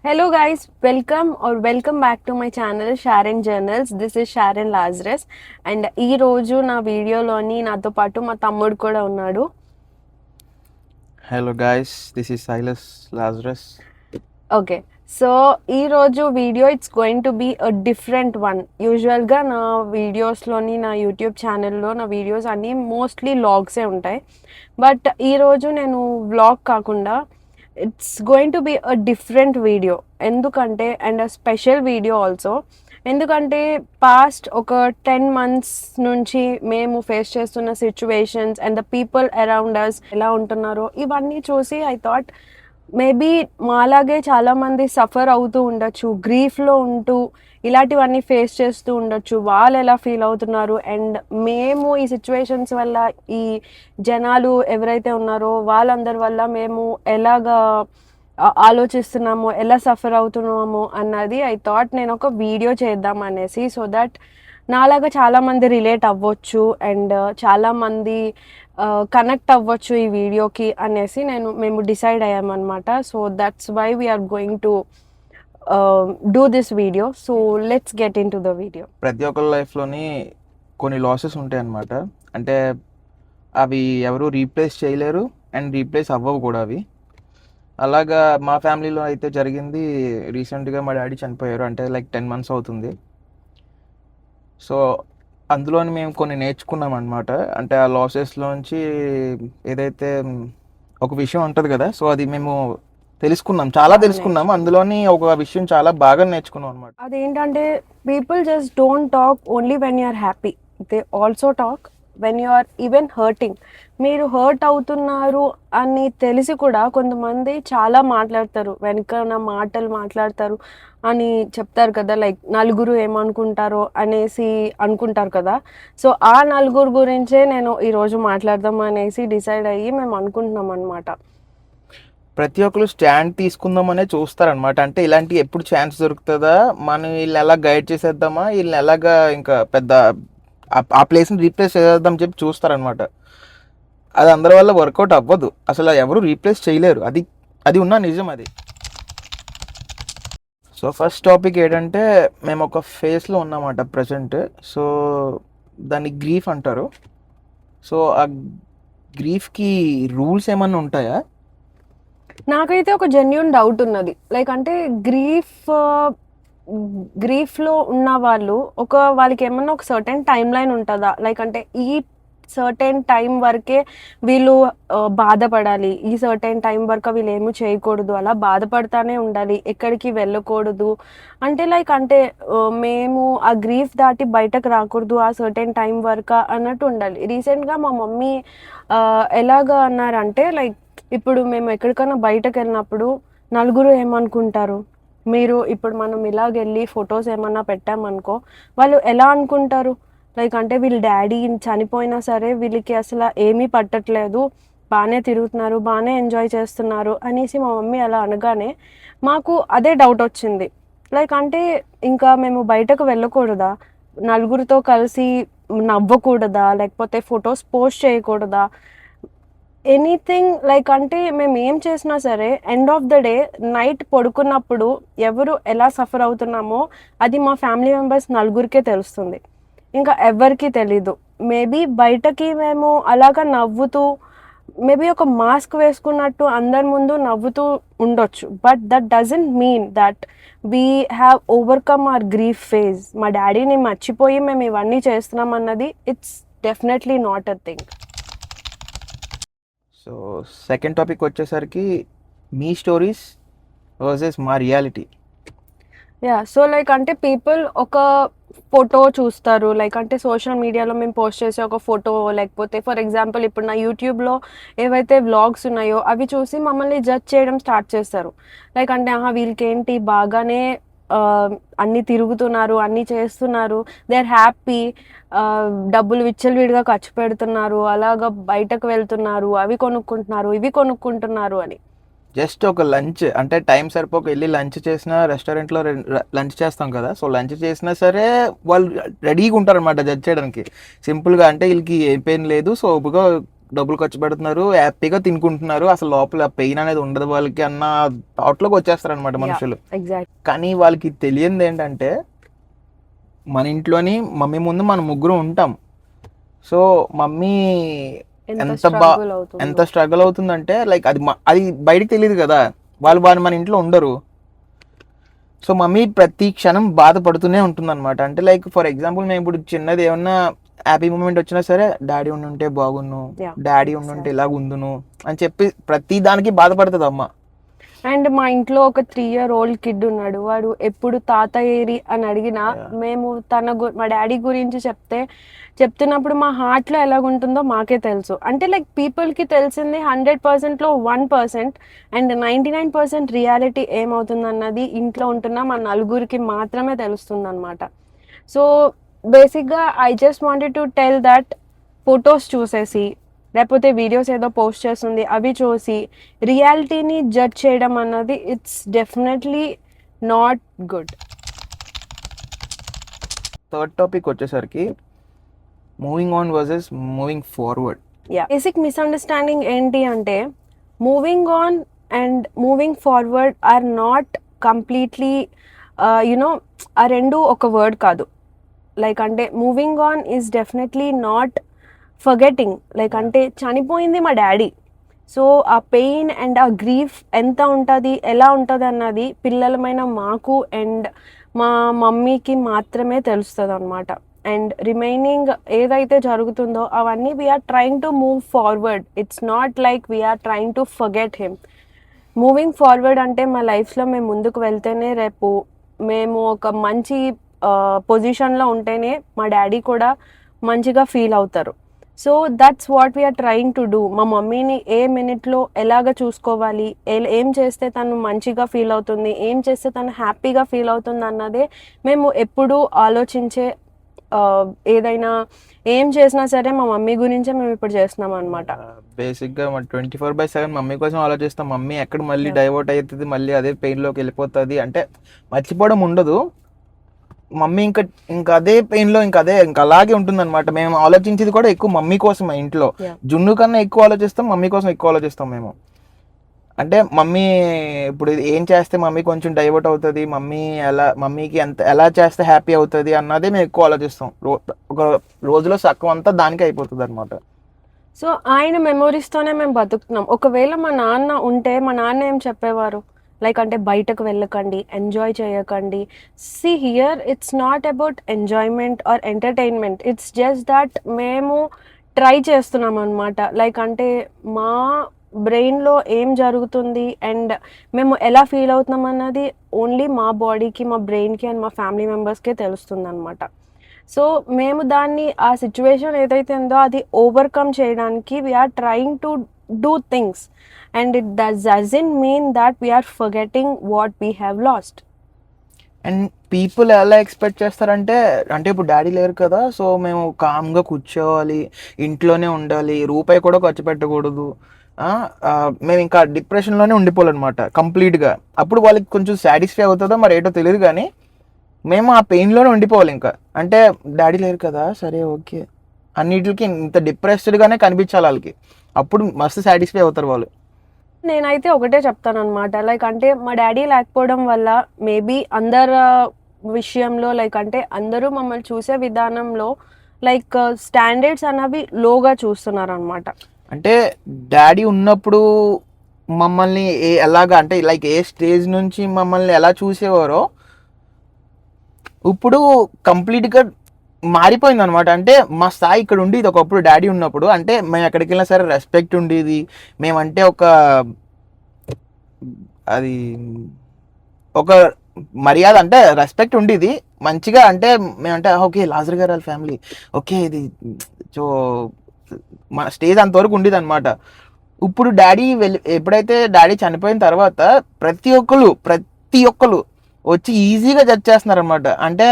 Hello guys, welcome back to my channel Sharon Journals. This is Sharon Lazarus and ఈ రోజు నా వీడియోలోని నాతో పాటు మా తమ్ముడు కూడా ఉన్నాడు. Hello guys, this is Silas Lazarus. Okay, so ఈ రోజు video it's going to be a different one. యూజువల్గా నా వీడియోస్లోని నా యూట్యూబ్ ఛానల్లో నా వీడియోస్ అన్నీ మోస్ట్లీ వ్లాగ్సే ఉంటాయి. బట్ ఈరోజు నేను వ్లాగ్ కాకుండా it's going to be a different video. ఎందుకంటే and a special video also. ఎందుకంటే పాస్ట్ ఒక 10 months నుంచి మేము ఫేస్ చేస్తున్న situations and the people around us ఎలా ఉంటున్నారో ఇవన్నీ చూసి ఐ థాట్ మేబీ మాలాగే చాలామంది సఫర్ అవుతూ ఉండొచ్చు, గ్రీఫ్లో ఉంటూ ఇలాంటివన్నీ ఫేస్ చేస్తూ ఉండొచ్చు. వాళ్ళు ఎలా ఫీల్ అవుతున్నారు అండ్ మేము ఈ సిచ్యువేషన్స్ వల్ల ఈ జనాలు ఎవరైతే ఉన్నారో వాళ్ళందరి వల్ల మేము ఎలాగా ఆలోచిస్తున్నామో, ఎలా సఫర్ అవుతున్నామో అన్నది ఐ థాట్ నేను ఒక వీడియో చేద్దాం అనేసి. సో దట్ నాలాగా చాలామంది రిలేట్ అవ్వచ్చు అండ్ చాలామంది కనెక్ట్ అవ్వచ్చు ఈ వీడియోకి అనేసి మేము డిసైడ్ అయ్యామన్నమాట. So that's why we're going to do this video. So let's get into the video. ప్రతి ఒక్కరి లైఫ్లోని కొన్ని లాసెస్ ఉంటాయి అన్నమాట. అంటే అవి ఎవరు రీప్లేస్ చేయలేరు అండ్ రీప్లేస్ అవ్వవు కూడా అవి. అలాగా మా ఫ్యామిలీలో అయితే జరిగింది. రీసెంట్గా మా డాడీ చనిపోయారు, అంటే లైక్ 10 months అవుతుంది. సో అందులోని మేము కొన్ని నేర్చుకున్నాం అనమాట. అంటే ఆ లాసెస్లోంచి ఏదైతే ఒక విషయం ఉంటుంది కదా, సో అది మేము తెలుసుకున్నాం, చాలా తెలుసుకున్నాము. అందులోని ఒక విషయం చాలా బాగా నేర్చుకున్నాం అనమాట. అదేంటంటే people just don't talk only when you are happy, they also talk when you are even hurting. మీరు హర్ట్ అవుతున్నారు అని తెలిసి కూడా కొంతమంది చాలా మాట్లాడతారు, వెనకన మాటలు మాట్లాడతారు అని చెప్తారు కదా, లైక్ నలుగురు ఏమనుకుంటారో అనేసి అనుకుంటారు కదా. సో ఆ నలుగురు గురించే నేను ఈరోజు మాట్లాడదాం అనేసి డిసైడ్ అయ్యి మేము అనుకుంటున్నాం అనమాట. ప్రతి ఒక్కరు స్టాండ్ తీసుకుందామనే చూస్తారనమాట. అంటే ఇలాంటి ఎప్పుడు ఛాన్స్ దొరుకుతుందా, మనం వీళ్ళని ఎలా గైడ్ చేసేద్దామా, వీళ్ళని ఎలాగా ఇంకా పెద్ద ఆ ప్లేస్ని రీప్లేస్ చేసేద్దాం చెప్పి చూస్తారనమాట. అది అందరి వల్ల వర్కౌట్ అవ్వదు, అసలు ఎవరు రీప్లేస్ చేయలేరు. అది ఉన్న నిజం అది. సో ఫస్ట్ టాపిక్ ఏంటంటే, మేము ఒక ఫేస్లో ఉన్నామాట ప్రజెంట్. సో దాన్ని గ్రీఫ్ అంటారు. సో ఆ గ్రీఫ్కి రూల్స్ ఏమన్నా ఉంటాయా? నాకైతే ఒక జెన్యున్ డౌట్ ఉన్నది. లైక్ అంటే గ్రీఫ్లో ఉన్న వాళ్ళు వాళ్ళకి ఏమన్నా ఒక సర్టెన్ టైం లైన్ ఉంటుందా? లైక్ అంటే ఈ సర్టెన్ టైం వరకే వీళ్ళు బాధపడాలి, ఈ సర్టెన్ టైం వరకు వీళ్ళు ఏమీ చేయకూడదు, అలా బాధపడతానే ఉండాలి, ఎక్కడికి వెళ్ళకూడదు అంటే లైక్ అంటే మేము ఆ గ్రీఫ్ దాటి బయటకు రాకూడదు ఆ సర్టెన్ టైం వరకు అన్నట్టు ఉండాలి. రీసెంట్గా మా మమ్మీ ఎలాగా అన్నారంటే, లైక్ ఇప్పుడు మేము ఎక్కడికైనా బయటకు వెళ్ళినప్పుడు నలుగురు ఏమనుకుంటారు, మీరు ఇప్పుడు మనం ఇలాగెళ్ళి ఫొటోస్ ఏమన్నా పెట్టామనుకో వాళ్ళు ఎలా అనుకుంటారు, లైక్ అంటే వీళ్ళ డాడీ చనిపోయినా సరే వీళ్ళకి అసలు ఏమీ పట్టట్లేదు, బాగానే తిరుగుతున్నారు, బాగానే ఎంజాయ్ చేస్తున్నారు అనేసి మా మమ్మీ అలా అనగానే మాకు అదే డౌట్ వచ్చింది. లైక్ అంటే ఇంకా మేము బయటకు వెళ్ళకూడదా, నలుగురితో కలిసి నవ్వకూడదా, లేకపోతే ఫొటోస్ పోస్ట్ చేయకూడదా, ఎనీథింగ్. లైక్ అంటే మేము ఏం చేసినా సరే end of the day night పడుకున్నప్పుడు ఎవరు ఎలా సఫర్ అవుతున్నామో అది మా ఫ్యామిలీ మెంబర్స్ నలుగురికే తెలుస్తుంది, ఇంకా ఎవరికి తెలీదు. మేబీ బయటకి మేము అలాగా నవ్వుతూ మేబీ ఒక మాస్క్ వేసుకున్నట్టు అందరి ముందు నవ్వుతూ ఉండొచ్చు, but that doesn't mean that we have overcome hour grief phase. మా డాడీని మర్చిపోయి మేము ఇవన్నీ చేస్తున్నాం అన్నది it's definitely not a thing. So second topic వచ్చేసరికి మీ స్టోరీస్ వర్సెస్ మా రియాలిటీ. యా, సో లైక్ అంటే పీపుల్ ఒక ఫోటో చూస్తారు, లైక్ అంటే సోషల్ మీడియాలో మేము పోస్ట్ చేసే ఒక ఫోటో, లేకపోతే ఫర్ ఎగ్జాంపుల్ ఇప్పుడు నా యూట్యూబ్లో ఏవైతే వ్లాగ్స్ ఉన్నాయో అవి చూసి మమ్మల్ని జడ్జ్ చేయడం స్టార్ట్ చేస్తారు. లైక్ అంటే వీళ్ళకి ఏంటి బాగానే అన్నీ తిరుగుతున్నారు, అన్నీ చేస్తున్నారు, దే ఆర్ హ్యాపీ, డబ్బులు విచ్చలవిడిగా ఖర్చు పెడుతున్నారు, అలాగా బయటకు వెళ్తున్నారు, అవి కొనుక్కుంటున్నారు, ఇవి కొనుక్కుంటున్నారు అని. జస్ట్ ఒక లంచ్ అంటే టైం సరిపోక వెళ్ళి లంచ్ చేసినా, రెస్టారెంట్లో లంచ్ చేస్తాం కదా, సో లంచ్ చేసినా సరే వాళ్ళు రెడీగా ఉంటారనమాట జడ్జ్ చేయడానికి. సింపుల్గా అంటే వీళ్ళకి ఏ పెయిన్ లేదు, సోపుగా డబ్బులు ఖర్చు పెడుతున్నారు, హ్యాపీగా తినుకుంటున్నారు, అసలు లోపల పెయిన్ అనేది ఉండదు వాళ్ళకి అన్న థాట్లోకి వచ్చేస్తారు అనమాట మనుషులు. ఎగ్జాక్ట్. కానీ వాళ్ళకి తెలియంది ఏంటంటే మన ఇంట్లోని మమ్మీ ముందు మనం ముగ్గురు ఉంటాం. సో మమ్మీ ఎంత స్ట్రగుల్ అవుతుందంటే లైక్ అది బయటికి తెలియదు కదా, వాళ్ళు మన ఇంట్లో ఉండరు. సో మమ్మీ ప్రతి క్షణం బాధపడుతూనే ఉంటుంది అనమాట. అంటే లైక్ ఫర్ ఎగ్జాంపుల్ మేము ఇప్పుడు చిన్నది ఏమన్నా హ్యాపీ మూమెంట్ వచ్చినా సరే డాడీ ఉండుంటే బాగున్ను, డాడీ ఉండుంటే ఇలా ఉందును అని చెప్పి ప్రతి దానికి బాధపడుతుంది అమ్మ. అండ్ మా ఇంట్లో ఒక 3-year-old కిడ్ ఉన్నాడు. వాడు ఎప్పుడు తాత ఏరి అని అడిగినా మేము మా డాడీ గురించి చెప్తున్నప్పుడు మా హార్ట్లో ఎలాగుంటుందో మాకే తెలుసు. అంటే లైక్ పీపుల్కి తెలిసింది 100%లో 1%, అండ్ 99% రియాలిటీ ఏమవుతుంది అన్నది ఇంట్లో ఉంటున్న మా నలుగురికి మాత్రమే తెలుస్తుంది అనమాట. సో బేసిక్గా I just wanted to tell that photos చూసేసి లేకపోతే వీడియోస్ ఏదో పోస్ట్ చేస్తుంది అవి చూసి రియాలిటీని జడ్జ్ చేయడం అన్నది it's definitely not good. Third topic వచ్చేసరికి moving on versus moving forward. Basic misunderstanding ఏంటి అంటే moving on and moving forward are not completely you know ఆ రెండు ఒక వర్డ్ కాదు. లైక్ అంటే moving on is definitely not forgetting. Like అంటే చనిపోయింది మా డాడీ, సో ఆ పెయిన్ అండ్ ఆ గ్రీఫ్ ఎంత ఉంటుంది ఎలా ఉంటుంది అన్నది పిల్లలమైన మాకు అండ్ మా మమ్మీకి మాత్రమే తెలుస్తుంది అనమాట. అండ్ రిమైనింగ్ ఏదైతే జరుగుతుందో అవన్నీ we're trying to move forward. It's not like we're trying to forget him. Moving forward అంటే మా లైఫ్లో మేము ముందుకు వెళ్తేనే రేపు మేము ఒక మంచి పొజిషన్లో ఉంటేనే మా డాడీ కూడా మంచిగా ఫీల్ అవుతారు. So that's what we're trying to do. మా మమ్మీని ఏ మినిట్లో ఎలాగ చూసుకోవాలి, ఏం చేస్తే తను మంచిగా ఫీల్ అవుతుంది, ఏం చేస్తే తను హ్యాపీగా ఫీల్ అవుతుంది అన్నదే మేము ఎప్పుడూ ఆలోచించే ఏదైనా ఏం చేసినా సరే మా మమ్మీ గురించే మేము ఇప్పుడు చేస్తున్నాం అనమాట. బేసిక్గా 24/7 మమ్మీ కోసం ఆలోచిస్తాం. మమ్మీ ఎక్కడ మళ్ళీ డైవర్ట్ అవుతుంది, మళ్ళీ అదే పెయిన్లోకి వెళ్ళిపోతుంది అంటే మర్చిపోవడం ఉండదు. మమ్మీ ఇంకా అదే పెయిన్లో ఇంకా అలాగే ఉంటుంది అనమాట. మేము ఆలోచించేది కూడా ఎక్కువ మమ్మీ కోసం. ఇంట్లో జున్ను కన్నా ఎక్కువ ఆలోచిస్తాం, మమ్మీ కోసం ఎక్కువ ఆలోచిస్తాం మేము. అంటే మమ్మీ ఇప్పుడు ఏం చేస్తే మమ్మీ కొంచెం డైవర్ట్ అవుతుంది, మమ్మీకి ఎలా చేస్తే హ్యాపీ అవుతుంది అన్నదే మేము ఎక్కువ ఆలోచిస్తాం. ఒక రోజులో సగం అంతా దానికి అయిపోతుంది అనమాట. సో ఆయన మెమోరీస్తోనే మేము బతుకుతున్నాం. ఒకవేళ మా నాన్న ఉంటే మా నాన్న ఏం చెప్పేవారు, లైక్ అంటే బయటకు వెళ్ళకండి, ఎంజాయ్ చేయకండి. See here it's not about enjoyment or entertainment, it's just that మేము ట్రై చేస్తున్నాం అనమాట. లైక్ అంటే మా బ్రెయిన్లో ఏం జరుగుతుంది అండ్ మేము ఎలా ఫీల్ అవుతున్నాం అన్నది ఓన్లీ మా బాడీకి, మా బ్రెయిన్కి అండ్ మా ఫ్యామిలీ మెంబర్స్కే తెలుస్తుంది అనమాట. సో మేము దాన్ని ఆ సిచ్యువేషన్ ఏదైతే ఉందో అది ఓవర్కమ్ చేయడానికి we're trying to do things and it doesn't mean that we're forgetting what we have lost. And people ఎలా ఎక్స్పెక్ట్ చేస్తారంటే ఇప్పుడు డాడీ లేరు కదా, సో మేము కామ్గా కూర్చోవాలి, ఇంట్లోనే ఉండాలి, రూపాయి కూడా ఖర్చు పెట్టకూడదు, మేము ఇంకా డిప్రెషన్లోనే ఉండిపోవాలన్నమాట కంప్లీట్గా. అప్పుడు వాళ్ళకి కొంచెం సాటిస్ఫై అవుతుందో మరి ఏటో తెలియదు, కానీ మేము ఆ పెయిన్లోనే ఉండిపోవాలి. ఇంకా అంటే డాడీ లేరు కదా, సరే ఓకే అన్నిటికి ఇంత డిప్రెస్డ్గానే కనిపించాలి వాళ్ళకి, అప్పుడు మస్తు సాటిస్ఫై అవుతారు వాళ్ళు. నేనైతే ఒకటే చెప్తాను అనమాట, లైక్ అంటే మా డాడీ లేకపోవడం వల్ల మేబీ అందరు విషయంలో లైక్ అంటే అందరూ మమ్మల్ని చూసే విధానంలో లైక్ స్టాండర్డ్స్ అనేవి లోగా చూస్తున్నారు అనమాట. అంటే డాడీ ఉన్నప్పుడు మమ్మల్ని ఎలాగా అంటే లైక్ ఏ స్టేజ్ నుంచి మమ్మల్ని ఎలా చూసేవారో ఇప్పుడు కంప్లీట్గా మారిపోయింది అనమాట. అంటే మా స్థాయి ఇక్కడ ఉండేది ఒకప్పుడు డాడీ ఉన్నప్పుడు. అంటే మేము ఎక్కడికి వెళ్ళినా సరే రెస్పెక్ట్ ఉండేది, మేమంటే ఒక మర్యాద అంటే రెస్పెక్ట్ ఉండేది మంచిగా. అంటే మేమంటే ఓకే లాజర్ గారు వాళ్ళ ఫ్యామిలీ, ఓకే ఇది సో మన స్టేజ్ అంతవరకు ఉండేది అనమాట. ఇప్పుడు ఎప్పుడైతే డాడీ చనిపోయిన తర్వాత ప్రతి ఒక్కరు వచ్చి ఈజీగా జడ్జ్ చేస్తున్నారు అనమాట. అంటే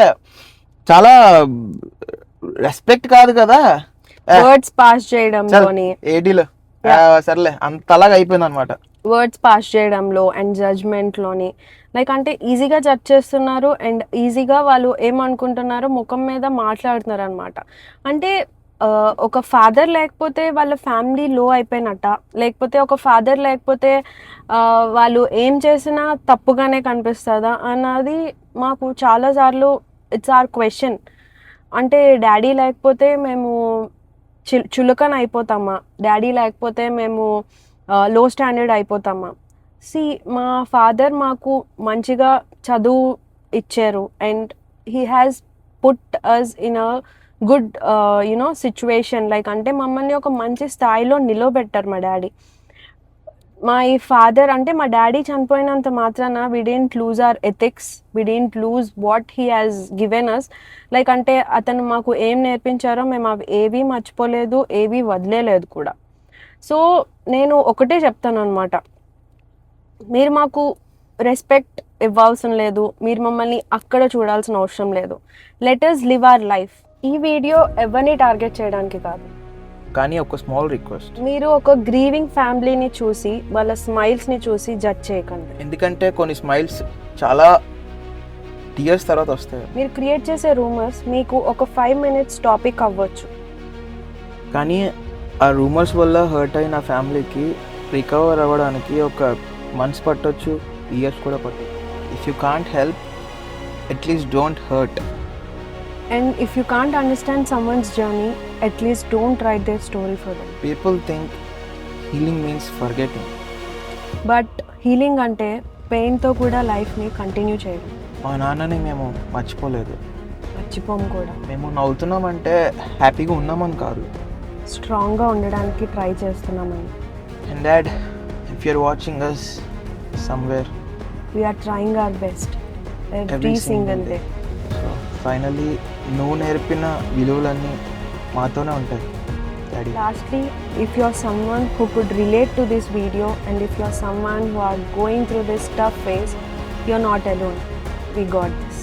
చాలా రెస్పెక్ట్ కాదు కదా, వర్డ్స్ పాస్ చేయడంలోని ఏడీలో సర్లే అంతలాగా అయిపోయింది అనమాట. వర్డ్స్ పాస్ చేయడంలో అండ్ జడ్జ్మెంట్లోని లైక్ అంటే ఈజీగా జడ్జ్ చేస్తున్నారు అండ్ ఈజీగా వాళ్ళు ఏమనుకుంటున్నారో ముఖం మీద మాట్లాడుతున్నారు అనమాట. అంటే ఒక ఫాదర్ లేకపోతే వాళ్ళ ఫ్యామిలీ లో అయిపోయినట్ట, లేకపోతే ఒక ఫాదర్ లేకపోతే వాళ్ళు ఏం చేసినా తప్పుగానే కనిపిస్తుందా అన్నది మాకు చాలాసార్లు ఇట్స్ ఆర్ క్వశ్చన్. అంటే డాడీ లేకపోతే మేము చులకన అయిపోతామా, డాడీ లేకపోతే మేము లో స్టాండర్డ్ అయిపోతామా. మా ఫాదర్ మాకు మంచిగా చదువు ఇచ్చారు and he has put us in a good situation. Like అంటే మమ్మల్ని ఒక మంచి స్థాయిలో నిలబెట్టారు మా డాడీ. మా ఈ ఫాదర్ అంటే మా డాడీ చనిపోయినంత మాత్రాన we don't lose our ethics, we don't lose what he has given us. Like అంటే అతను మాకు ఏం నేర్పించారో మేము అవి ఏవీ మర్చిపోలేదు, ఏవీ వదిలేలేదు కూడా. సో నేను ఒకటే చెప్తాను అనమాట, మీరు మాకు రెస్పెక్ట్ ఇవ్వాల్సిన లేదు, మీరు మమ్మల్ని అక్కడ చూడాల్సిన అవసరం లేదు. Let us live our life. ఈ వీడియో ఎవరిని టార్గెట్ చేయడానికి కాదు, కానీ ఒక స్మాల్ రిక్వెస్ట్, మీరు ఒక గ్రీవింగ్ ఫ్యామిలీని చూసి వాళ్ళ స్మైల్స్ని చూసి జడ్జ్ చేయకండి. ఎందుకంటే కొన్ని స్మైల్స్ చాలా టీయర్స్ తర్వాత వస్తాయి. మీరు క్రియేట్ చేసే రూమర్స్ మీకు ఒక 5 minutes టాపిక్ అవ్వచ్చు, కానీ ఆ రూమర్స్ వల్ల హర్ట్ అయిన ఫ్యామిలీకి రికవర్ అవ్వడానికి ఒక మంత్స్ పట్టొచ్చు, ఇయర్స్ కూడా పట్టొచ్చు. If you can't help, at least don't hurt. And if you can't understand someone's journey, at least don't write their story for them. People think healing means forgetting, but healing అంటే పెయిన్తో కూడా లైఫ్ని continue చేయడం. మా నాన్నని మేము మర్చిపోలేదు, మర్చిపోము కూడా. మేము నవ్వుతున్నామంటే హ్యాపీగా ఉన్నామని కాదు, స్ట్రాంగ్గా ఉండడానికి ట్రై చేస్తున్నామని. And dad, if you're watching us somewhere, we're trying our best every single day. So finally నువ్వు నేర్పిన విలువలన్నీ మాతోనే ఉంటాయి daddy. Lastly, if you're someone who could relate to this video and if you're someone who are going through this tough phase, you're not alone. We got this.